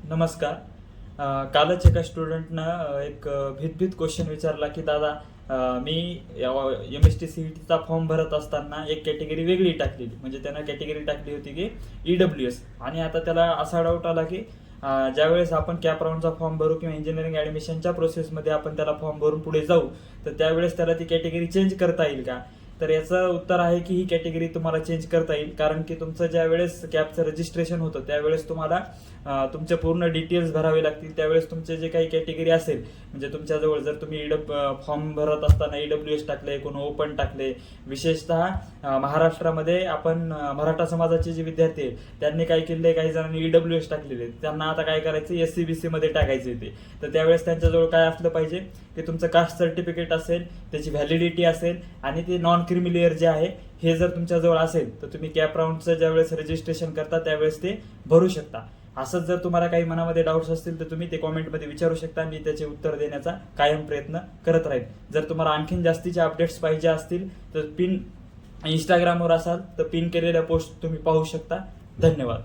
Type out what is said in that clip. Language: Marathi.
नमस्कार. कालच एका स्टुडंटनं एक भीत क्वेश्चन विचारला की दादा, मी MST CET चा फॉर्म भरत असताना एक कॅटेगरी वेगळी टाकलेली, म्हणजे त्यानं कॅटेगरी टाकली होती की EWS. आणि आता त्याला असा डाऊट आला की ज्यावेळेस आपण कॅप राऊंडचा फॉर्म भरू किंवा इंजिनिअरिंग ॲडमिशनच्या प्रोसेसमध्ये आपण त्याला फॉर्म भरून पुढे जाऊ, तर त्यावेळेस त्याला ती कॅटेगरी चेंज करता येईल का? तर याचं उत्तर आहे की ही कॅटेगरी तुम्हाला चेंज करता येईल, कारण की तुमचं ज्यावेळेस कॅपचं रजिस्ट्रेशन होतं त्यावेळेस तुम्हाला तुमचे पूर्ण डिटेल्स भरावे लागतील. त्यावेळेस तुमचे जे काही कॅटेगरी असेल, म्हणजे तुमच्याजवळ जर तुम्ही फॉर्म भरत असताना EWS टाकले, कोण ओपन टाकले, विशेषतः महाराष्ट्रामध्ये आपण मराठा समाजाचे जे विद्यार्थी आहेत त्यांनी काय केले, काही जणांनी EWS टाकलेले, त्यांना आता काय करायचं, SCBC मध्ये टाकायचे ते. तर त्यावेळेस त्यांच्याजवळ काय असलं पाहिजे की तुमचं कास्ट सर्टिफिकेट असेल, त्याची व्हॅलिडिटी असेल आणि ते नॉन क्रिमिलियर जे आहे हे जर तुमच्याजवळ असेल तर तुम्ही कॅप राऊंडचं ज्यावेळेस रजिस्ट्रेशन करता त्यावेळेस ते भरू शकता. असंच जर तुम्हाला काही मनामध्ये डाऊट्स असतील तर तुम्ही ते कॉमेंटमध्ये विचारू शकता. मी त्याचे उत्तर देण्याचा कायम प्रयत्न करत राहील. जर तुम्हाला आणखीन जास्तीचे अपडेट्स पाहिजे असतील तर इंस्टाग्रामवर असाल तर पिन केलेल्या पोस्ट तुम्ही पाहू शकता. धन्यवाद.